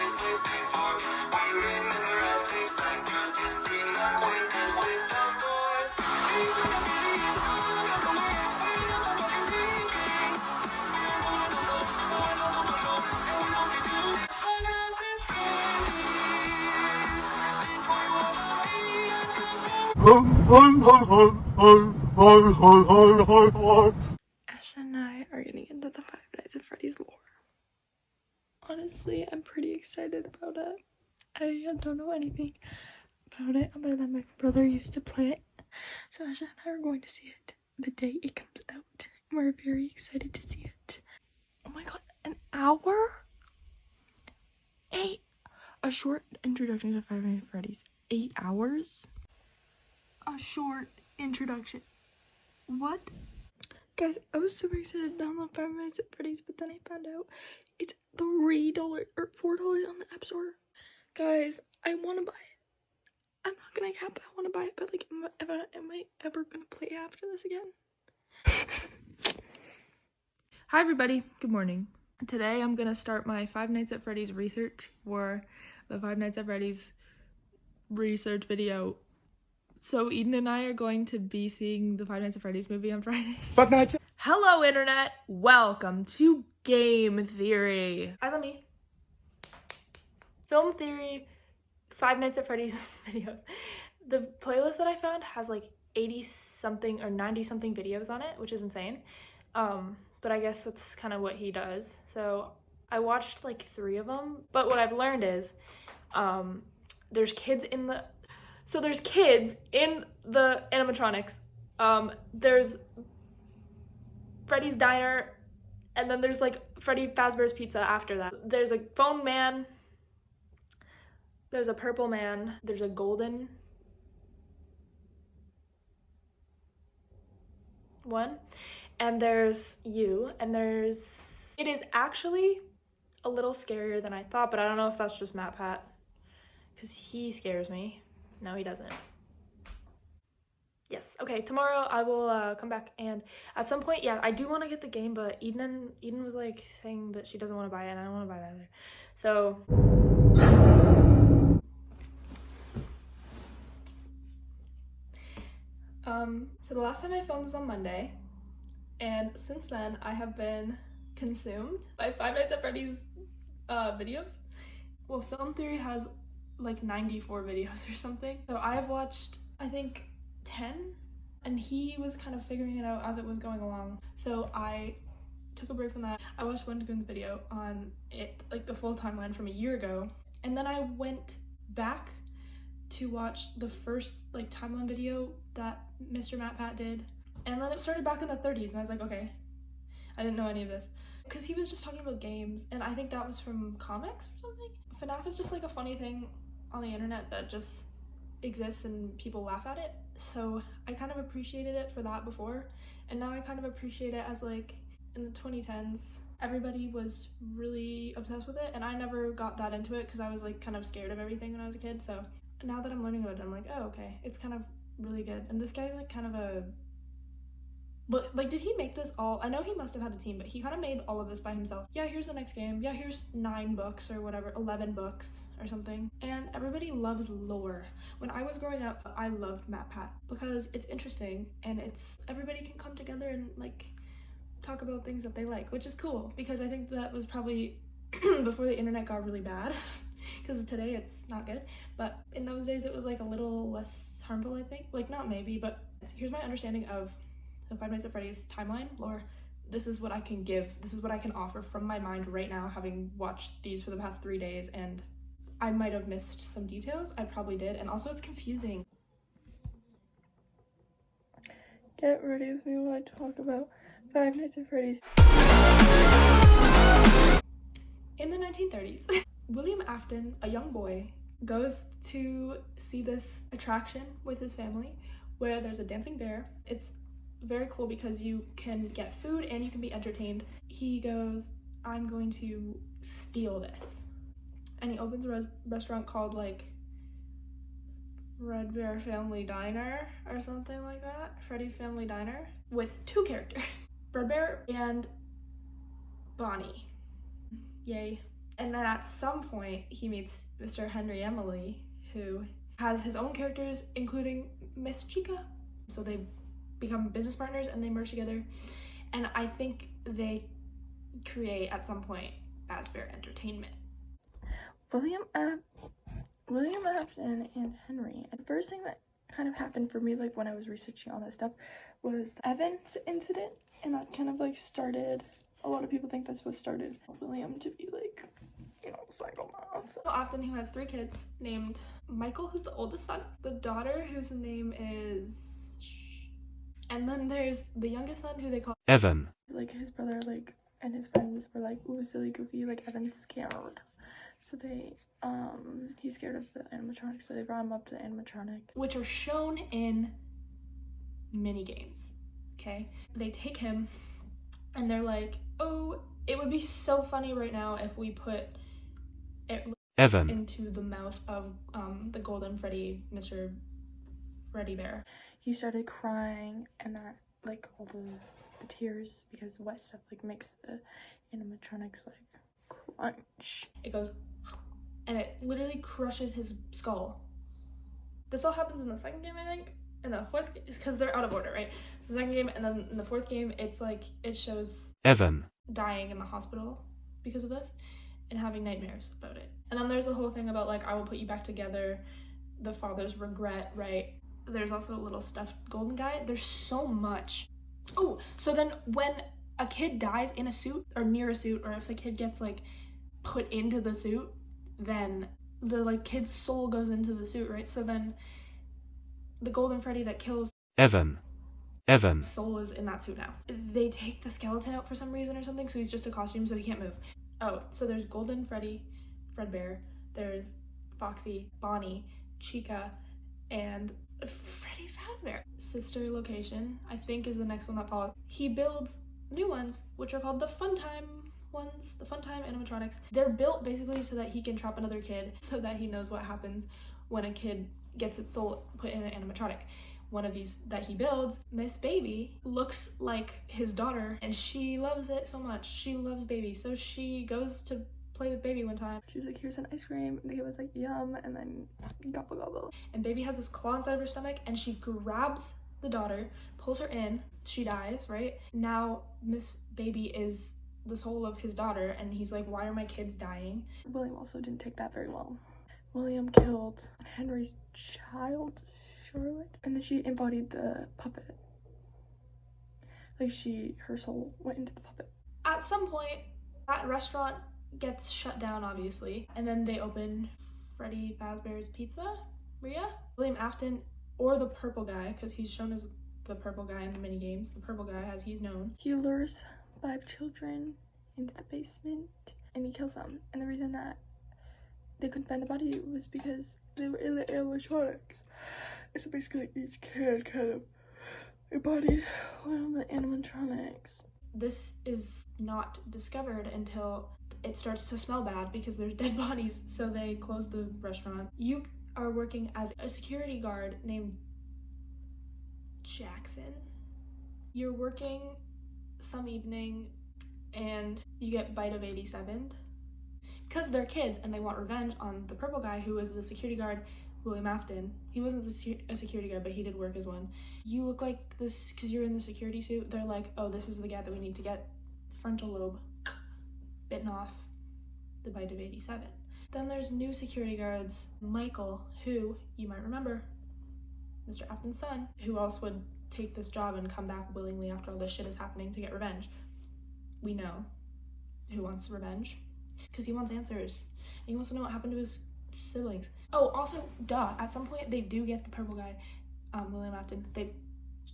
Ash and I are getting into the Five Nights at Freddy's lore. Honestly, I'm pretty excited about it. I don't know anything about it other than my brother used to play it. So Ash and I are going to see it the day it comes out. We're very excited to see it. Oh my god, an hour? A short introduction to Five Nights at Freddy's. 8 hours? A short introduction. What? Guys, I was super excited to download Five Nights at Freddy's, but then I found out it's $3 or $4 on the App Store. Guys, I want to buy it. I'm not gonna cap it, I want to buy it, but like, am I ever gonna play after this again? Hi everybody, good morning. Today I'm gonna start my Five Nights at Freddy's research for the Five Nights at Freddy's research video. So Eden and I are going to be seeing the Five Nights at Freddy's movie on Friday. Five Nights. Hello internet, welcome to Game Theory. Eyes on me. Film Theory, Five Nights at Freddy's videos. The playlist that I found has like 80 something or 90 something videos on it, which is insane. But I guess that's kind of what he does. So I watched like 3 of them, but what I've learned is there's kids in the animatronics. There's Freddy's Diner, and then there's like Freddy Fazbear's Pizza after that. There's a phone man, there's a purple man, there's a golden one, and there's you, and it is actually a little scarier than I thought, but I don't know if that's just MatPat, because he scares me. No, he doesn't. Yes, okay, tomorrow I will come back, and at some point, yeah, I do want to get the game, but Eden was like saying that she doesn't want to buy it, and I don't want to buy it either. So so the last time I filmed was on Monday, and since then I have been consumed by Five Nights at Freddy's videos. Well, Film Theory has like 94 videos or something, so I've watched I think 10, and he was kind of figuring it out as it was going along, so I took a break from that. I watched Wendigoon's video on it, like the full timeline from a year ago, and then I went back to watch the first like timeline video that Mr. MatPat did, and then it started back in the 30s, and I was like, okay, I didn't know any of this, because he was just talking about games, and I think that was from comics or something. FNAF is just like a funny thing on the internet that just exists and people laugh at it, so I kind of appreciated it for that before, and now I kind of appreciate it as like in the 2010s everybody was really obsessed with it, and I never got that into it because I was like kind of scared of everything when I was a kid. So now that I'm learning about it, I'm like, oh, okay, it's kind of really good. And this guy's like kind of a, but like, did he make this all? I know he must have had a team, but he kind of made all of this by himself. Yeah, here's the next game. Yeah, here's 9 books or whatever, 11 books or something. And everybody loves lore. When I was growing up, I loved MatPat because it's interesting, and everybody can come together and like talk about things that they like, which is cool, because I think that was probably before the internet got really bad, because today it's not good, but in those days it was like a little less harmful, I think. Like, not maybe, but here's my understanding of the Five Nights at Freddy's timeline lore. This is what I can give, this is what I can offer from my mind right now, having watched these for the past 3 days, and I might have missed some details. I probably did, and also it's confusing. Get ready with me while I talk about Five Nights at Freddy's. In the 1930s, William Afton, a young boy, goes to see this attraction with his family where there's a dancing bear. It's very cool because you can get food and you can be entertained. He goes, I'm going to steal this. And he opens a restaurant called like Fredbear Family Diner or something like that. Freddy's Family Diner, with 2 characters, Fredbear and Bonnie. Yay. And then at some point, he meets Mr. Henry Emily, who has his own characters, including Miss Chica. So they become business partners and they merge together. And I think they create, at some point, Fazbear Entertainment. William Afton and Henry. And the first thing that kind of happened for me, like when I was researching all that stuff, was the Evans incident. And that kind of like started, a lot of people think that's what started William to be like, you know, psychopath. So Afton, who has 3 kids, named Michael, who's the oldest son, the daughter, whose name is... And then there's the youngest son, who they call Evan. Like his brother, like, and his friends were like, ooh, silly, goofy, like Evan's scared. So they, he's scared of the animatronic, so they brought him up to the animatronic. which are shown in mini games, okay? They take him and they're like, oh, it would be so funny right now if we put it Evan. into the mouth of the Golden Freddy, Mr. Freddy Bear. He started crying, and that, like, all the tears, because wet stuff, like, makes the animatronics, like, crunch. It goes, and it literally crushes his skull. This all happens in the second game, I think. In the fourth, because they're out of order, right? So the second game, and then in the fourth game, it's like, it shows Evan. dying in the hospital because of this and having nightmares about it. And then there's the whole thing about, like, I will put you back together, the father's regret, right? There's also a little stuffed golden guy. There's so much. Oh, so then when a kid dies in a suit or near a suit, or if the kid gets, like, put into the suit, then the, like, kid's soul goes into the suit, right? So then the Golden Freddy that kills Evan. soul is in that suit now. They take the skeleton out for some reason or something, so he's just a costume, so he can't move. Oh, so there's Golden Freddy, Fredbear, there's Foxy, Bonnie, Chica, and Freddy Fazbear. Sister Location, I think, is the next one that follows. He builds new ones, which are called the Funtime ones, the Funtime animatronics. They're built basically so that he can trap another kid, so that he knows what happens when a kid gets its soul put in an animatronic. One of these that he builds, Miss Baby, looks like his daughter, and she loves it so much. She loves Baby, so she goes to play with Baby one time. She was like, here's an ice cream, and the kid was like, yum, and then gobble gobble. And Baby has this claw inside of her stomach, and she grabs the daughter, pulls her in, she dies, right? Now Miss Baby is the soul of his daughter, and he's like, why are my kids dying? William also didn't take that very well. William killed Henry's child, Charlotte, and then she embodied the puppet. Like, her soul went into the puppet. At some point, that restaurant gets shut down, obviously, and then they open Freddy Fazbear's Pizzeria. William Afton, or the purple guy, because he's shown as the purple guy in the mini games, the purple guy as he's known. He lures 5 children into the basement, and he kills them. And the reason that they couldn't find the body was because they were in the animatronics. So basically each kid kind of embodied one of the animatronics. This is not discovered until it starts to smell bad because there's dead bodies, so they close the restaurant. You are working as a security guard named Jackson. You're working some evening and you get bite of 87 because they're kids and they want revenge on the purple guy who was the security guard, William Afton. He wasn't a security guard, but he did work as one. You look like this because you're in the security suit. They're like, oh, this is the guy that we need to get frontal lobe bitten off, the bite of 87. Then there's new security guards, Michael, who you might remember, Mr. Afton's son. Who else would take this job and come back willingly after all this shit is happening to get revenge? We know who wants revenge because he wants answers and he wants to know what happened to his siblings. Oh, also, duh, at some point they do get the purple guy, William Afton. They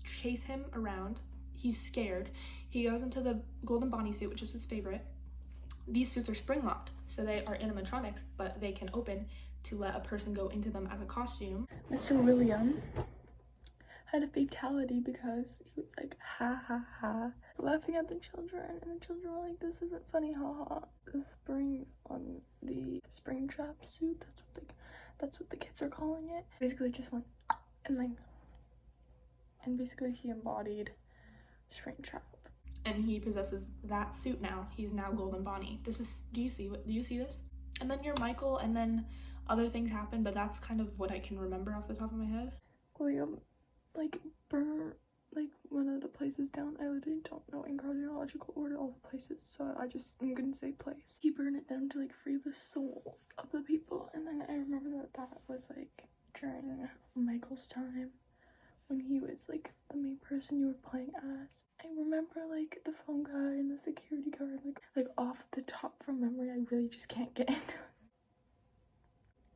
chase him around. He's scared. He goes into the Golden Bonnie suit, which is his favorite. These suits are spring locked, so they are animatronics, but they can open to let a person go into them as a costume. Mr. William had a fatality because he was like, ha ha ha, laughing at the children, and the children were like, this isn't funny, ha ha. The springs on the spring trap suit, that's what the kids are calling it. Basically just went and basically he embodied Springtrap. and he possesses that suit now. He's now Golden Bonnie. This is, do you see this? And then you're Michael, and then other things happen, but that's kind of what I can remember off the top of my head. William, like, burn, like, one of the places down. I literally don't know in chronological order all the places, so I'm gonna say place. He burned it down to, like, free the souls of the people, and then I remember that was, like, during Michael's time, when he was, like, the main person you were playing as. I remember, like, the phone guy and the security guard, like off the top from memory, I really just can't get into it.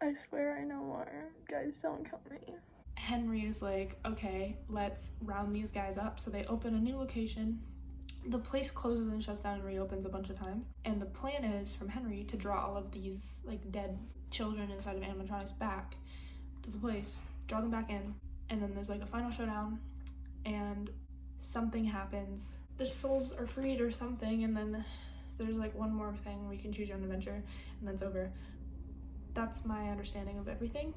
I swear I know more. Guys, don't kill me. Henry is like, okay, let's round these guys up. So they open a new location. The place closes and shuts down and reopens a bunch of times. And the plan is from Henry to draw all of these, like, dead children inside of animatronics back to the place, draw them back in, and then there's, like, a final showdown, and something happens. The souls are freed or something, and then there's, like, one more thing where you can choose your own adventure, and then it's over. That's my understanding of everything.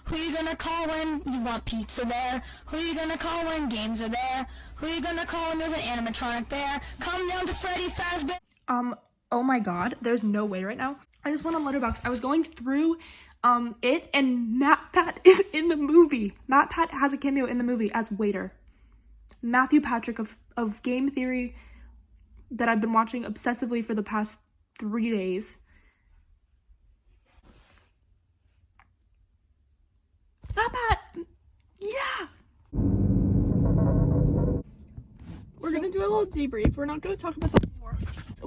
Who you gonna call when you want pizza there? Who you gonna call when games are there? Who you gonna call when there's an animatronic there? Come down to Freddy Fazbear. Oh my god, there's no way right now. I just went on Letterboxd. I was going through it, and Matt Pat is in the movie. Matt Pat has a cameo in the movie as waiter. Matthew Patrick of Game Theory, that I've been watching obsessively for the past 3 days. Matt Pat! Yeah! We're gonna do a little debrief. We're not gonna talk about the before.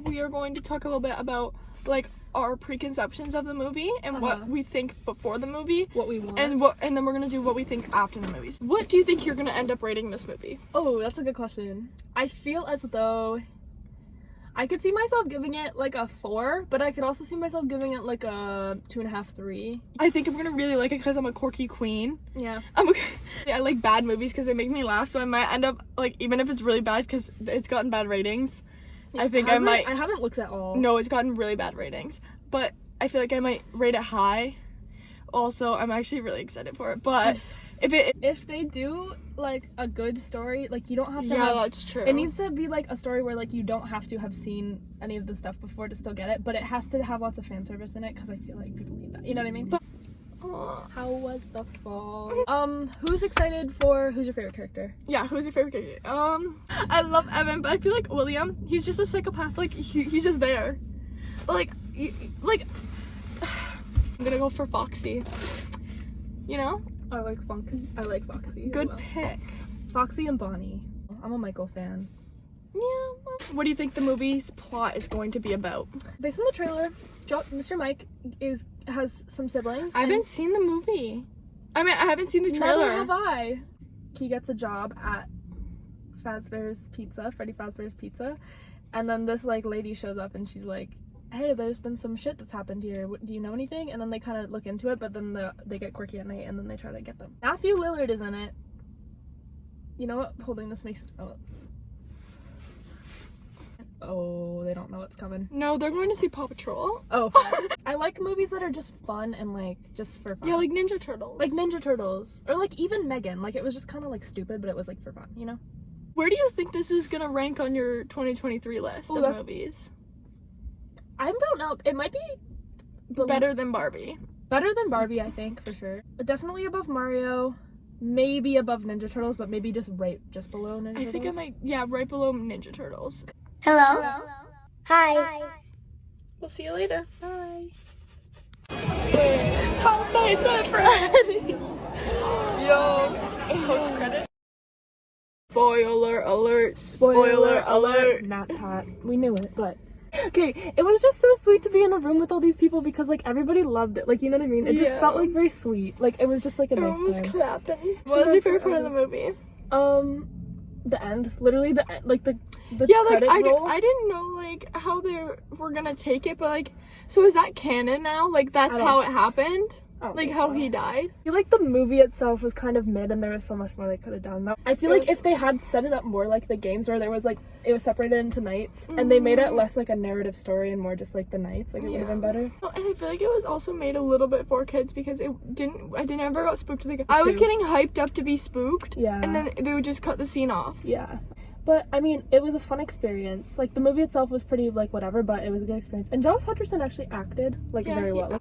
We are going to talk a little bit about, like, our preconceptions of the movie and what we think before the movie, What we want. and then we're gonna do what we think after the movies. What do you think you're gonna end up rating this movie? Oh, that's a good question. I feel as though I could see myself giving it like a 4, but I could also see myself giving it like a 2.5, 3. I think I'm gonna really like it because I'm a quirky queen. Yeah. I like bad movies because they make me laugh, so I might end up, like, even if it's really bad because it's gotten bad ratings, I think I might. I haven't looked at all. No, it's gotten really bad ratings, but I feel like I might rate it high. Also, I'm actually really excited for it, but if they do like a good story, like, you don't have to have, that's true. it needs to be like a story where, like, you don't have to have seen any of the stuff before to still get it, but it has to have lots of fan service in it because I feel like people need that, you know what I mean? How was the fall? Who's excited for, who's your favorite character? Yeah, who's your favorite character? I love Evan, but I feel like William, he's just a psychopath. Like, he's just there. Like, I'm gonna go for Foxy. You know? I like Foxy. Good as well. pick. Foxy and Bonnie. I'm a Michael fan. Yeah. What do you think the movie's plot is going to be about? Based on the trailer, Mr. Mike has some siblings. I haven't seen the movie. I mean, I haven't seen the trailer. Neither have I. He gets a job at Fazbear's Pizza, Freddy Fazbear's Pizza, and then this, like, lady shows up and she's like, hey, there's been some shit that's happened here. Do you know anything? And then they kind of look into it, but then they get quirky at night and then they try to get them. Matthew Lillard is in it. You know what? Holding this makes... Oh, they don't know what's coming. No, they're going to see Paw Patrol. Oh, fine. I like movies that are just fun and, like, just for fun. Yeah, like Ninja Turtles. Like Ninja Turtles. Or, like, even Megan. Like, it was just kind of, like, stupid, but it was, like, for fun, you know? Where do you think this is gonna rank on your 2023 list of movies? I don't know. It might be... Better than Barbie. Better than Barbie, I think, for sure. Definitely above Mario. Maybe above Ninja Turtles, but maybe just below Ninja Turtles. I think I might, yeah, right below Ninja Turtles. Hello. Hi. We'll see you later. Bye. How nice of Freddy! Yo, post credit. Spoiler alert! Spoiler alert! Matt Pat. We knew it, but... Okay, it was just so sweet to be in a room with all these people because, like, everybody loved it. Like, you know what I mean? It just felt, like, very sweet. Like, it was just, like, a nice time. Everyone was clapping. What was your favorite part of the movie? The end. Literally the end. Like, the yeah, like, credit roll. I didn't know, like, how they were gonna take it, but, like, so is that canon now? Like, that's how it happened? I don't Like think how so. he died. I feel like the movie itself was kind of mid and there was so much more they could have done. I feel like if they had set it up more like the games where there was like, it was separated into nights and they made it less like a narrative story and more just like the nights, like it would have been better. Well, and I feel like it was also made a little bit for kids because I never got spooked. Like I was getting hyped up to be spooked. Yeah. And then they would just cut the scene off. Yeah. But I mean, it was a fun experience. Like the movie itself was pretty like whatever, but it was a good experience. And Josh Hutcherson actually acted like very well.